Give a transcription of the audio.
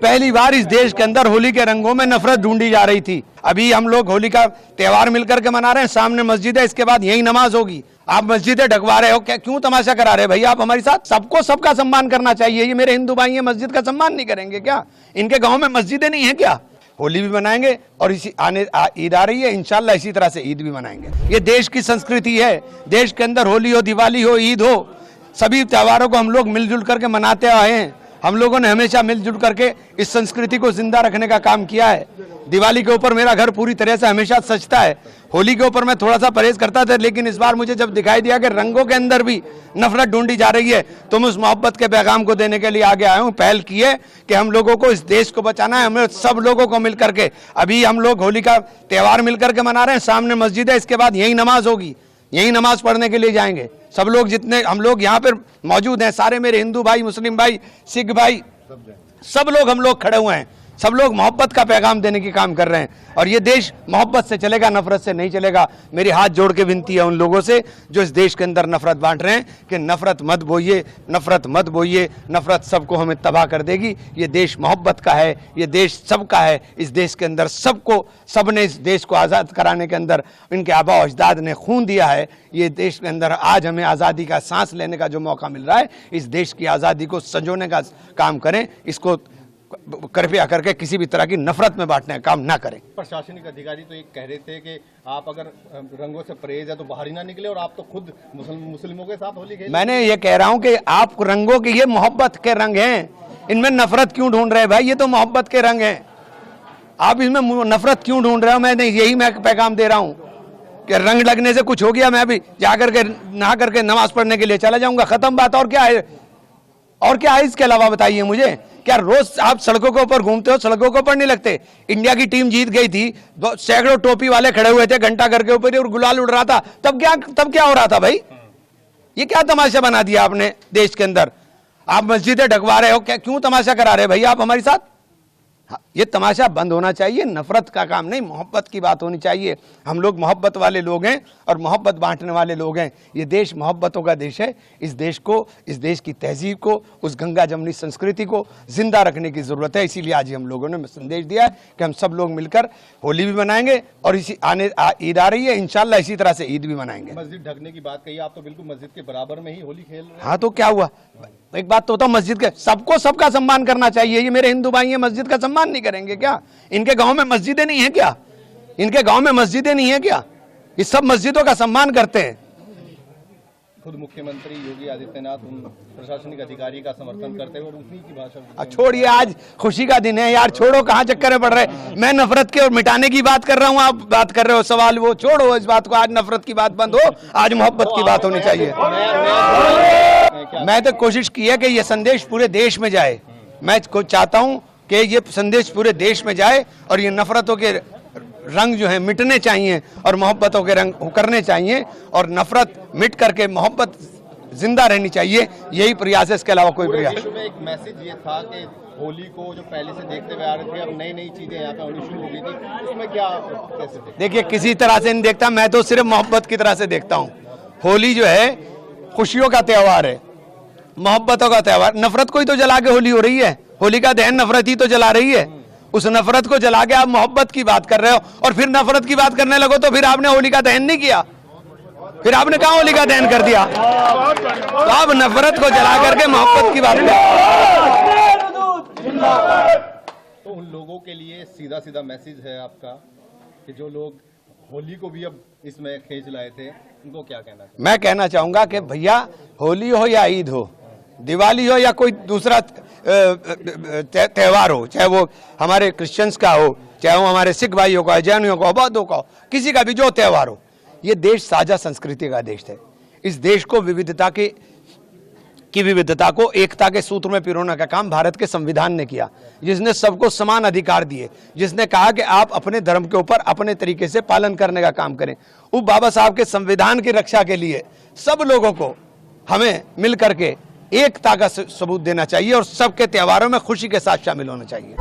पहली बार इस देश के अंदर होली के रंगों में नफरत ढूंढी जा रही थी। अभी हम लोग होली का त्योहार मिलकर के मना रहे हैं, सामने मस्जिद है, इसके बाद यही नमाज होगी। आप मस्जिदें ढकवा रहे हो, क्या क्यों तमाशा करा रहे हैं भैया आप हमारे साथ? सबको सबका सम्मान करना चाहिए। ये मेरे हिंदू भाई हैं, मस्जिद का सम्मान नहीं करेंगे क्या? इनके गाँव में मस्जिदें नहीं है क्या? होली भी मनाएंगे और इसी ईद आ रही है, इंशाल्लाह इसी तरह से ईद भी मनाएंगे। ये देश की संस्कृति है। देश के अंदर होली हो, दिवाली हो, ईद हो, सभी त्योहारों को हम लोग मिलजुल करके मनाते आए हैं। हम लोगों ने हमेशा मिलजुल करके इस संस्कृति को जिंदा रखने का काम किया है। दिवाली के ऊपर मेरा घर पूरी तरह से हमेशा सजता है। होली के ऊपर मैं थोड़ा सा परहेज करता था, लेकिन इस बार मुझे जब दिखाई दिया कि रंगों के अंदर भी नफरत ढूंढी जा रही है, तो मैं उस मोहब्बत के पैगाम को देने के लिए आगे आया हूँ। पहल की है कि हम लोगों को इस देश को बचाना है। हमें सब लोगों को मिल करके, अभी हम लोग होली का त्योहार मिल करके मना रहे हैं, सामने मस्जिद है, इसके बाद यही नमाज होगी, यही नमाज पढ़ने के लिए जाएंगे। सब लोग जितने हम लोग यहाँ पर मौजूद हैं, सारे मेरे हिंदू भाई, मुस्लिम भाई, सिख भाई, सब लोग हम लोग खड़े हुए हैं। सब लोग मोहब्बत का पैगाम देने की काम कर रहे हैं और ये देश मोहब्बत से चलेगा, नफरत से नहीं चलेगा। मेरी हाथ जोड़ के विनती है उन लोगों से जो इस देश के अंदर नफरत बांट रहे हैं कि नफरत मत बोइए, नफरत मत बोइए। नफरत सबको हमें तबाह कर देगी। ये देश मोहब्बत का है, ये देश सबका है। इस देश के अंदर सबको, सबने इस देश को आज़ाद कराने के अंदर इनके आबा अजदाद ने खून दिया है। ये देश के अंदर आज हमें आज़ादी का सांस लेने का जो मौका मिल रहा है, इस देश की आज़ादी को संजोने का काम करें। इसको कृपया करके किसी भी तरह की नफरत में बांटने का काम ना करें। प्रशासनिक अधिकारी तो ये कह रहे थे कि आप अगर रंगों से परहेज है तो बाहर ही ना निकले और आप तो खुद मुस्लिमों के साथ होली खेले। मैंने ये कह रहा हूं कि आप रंगों के, ये मोहब्बत के रंग हैं, इनमें नफरत क्यों ढूंढ रहे हैं भाई? ये तो मोहब्बत के रंग हैं, आप इसमें नफरत क्यों ढूंढ रहे हो? मैं यही मैं पैगाम दे रहा हूँ कि रंग लगने से कुछ हो गया, मैं अभी जाकर के नहा करके नमाज पढ़ने के लिए चला जाऊंगा, खत्म बात। और क्या है, और क्या है इसके अलावा बताइए मुझे? क्या रोज आप सड़कों के ऊपर घूमते हो, सड़कों के ऊपर नहीं लगते? इंडिया की टीम जीत गई थी, सैकड़ों टोपी वाले खड़े हुए थे घंटा घर के ऊपर और गुलाल उड़ रहा था, तब क्या हो रहा था भाई? ये क्या तमाशा बना दिया आपने देश के अंदर? आप मस्जिदें ढकवा रहे हो, क्या क्यों तमाशा करा रहे हैं भैया आप हमारे साथ? ये तमाशा बंद होना चाहिए। नफरत का काम नहीं, मोहब्बत की बात होनी चाहिए। हम लोग मोहब्बत वाले लोग हैं और मोहब्बत बांटने वाले लोग हैं। ये देश मोहब्बतों का देश है। इस देश को, इस देश की तहजीब को, उस गंगा जमनी संस्कृति को जिंदा रखने की जरूरत है। इसीलिए आज हम लोगों ने संदेश दिया है कि हम सब लोग मिलकर होली भी मनाएंगे और इसी ईद आ रही है, इंशाल्लाह इसी तरह से ईद भी मनाएंगे। मस्जिद ढकने की बात कही, आप तो बिल्कुल मस्जिद के बराबर में ही होली खेल रहे हैं। हाँ तो क्या हुआ? एक बात तो मस्जिद के, सबको सबका सम्मान करना चाहिए। ये मेरे हिंदू भाई हैं, मस्जिद का सम्मान नहीं करेंगे क्या? इनके गांव में मस्जिदें नहीं है क्या? इनके गांव में मस्जिदें नहीं है क्या? ये सब मस्जिदों का सम्मान करते हैं। खुद मुख्यमंत्री योगी आदित्यनाथ उन प्रशासनिक अधिकारी का समर्थन करते हुए और उन्हीं की भाषा। छोड़िए, आज खुशी का दिन है यार, छोड़ो, कहाँ चक्कर में पड़ रहे। मैं नफरत के और मिटाने की बात कर रहा हूँ, आप बात कर रहे हो सवाल, वो छोड़ो इस बात को। आज नफरत की बात बंद हो, आज मोहब्बत की बात होनी चाहिए। मैं तो कोशिश की है कि ये संदेश पूरे देश में जाए। मैं चाहता हूँ कि ये संदेश पूरे देश में जाए और ये नफरतों के रंग जो है मिटने चाहिए और मोहब्बतों के रंग उकरने चाहिए और नफरत मिट करके मोहब्बत जिंदा रहनी चाहिए। यही प्रयास है, इसके अलावा कोई प्रयास। एक मैसेज ये था कि होली को जो पहले से देखते हुए आ रहे थे, अब नई नई चीजें यहाँ पे होनी शुरू हो गई थी, उसमें क्या कैसे देखिए, किसी तरह से नहीं देखता मैं, तो सिर्फ मोहब्बत की तरह से देखता हूँ। होली जो है खुशियों का त्यौहार है, मोहब्बतों का त्यौहार। नफरत को ही तो जला के होली हो रही है। होली का दहन नफरत ही तो जला रही है। उस नफरत को जला के आप मोहब्बत की बात कर रहे हो और फिर नफरत की बात करने लगो तो फिर आपने होली का दहन नहीं किया, फिर आपने कहा होली का दहन कर दिया। तो आप नफरत को जला करके मोहब्बत की बात कर। तो उन लोगों के लिए सीधा सीधा मैसेज है आपका कि जो लोग होली को भी अब इसमें खींच लाए थे, उनको क्या कहना चाहिए? मैं कहना चाहूंगा कि भैया, होली हो या ईद हो, दिवाली हो या कोई दूसरा त्यौहार हो, चाहे वो हमारे क्रिश्चियंस का हो, चाहे वो हमारे सिख भाइयों का, जैनियों का, बौद्धों का हो, किसी का भी जो त्यौहार हो, ये देश साझा संस्कृति का देश है। इस देश को विविधता की विविधता को एकता के सूत्र में पिरोने का काम भारत के संविधान ने किया, जिसने सबको समान अधिकार दिए, जिसने कहा कि आप अपने धर्म के ऊपर अपने तरीके से पालन करने का काम करें। उस बाबा साहब के संविधान की रक्षा के लिए सब लोगों को हमें मिल करके एकता का सबूत देना चाहिए और सबके त्योहारों में खुशी के साथ शामिल होना चाहिए।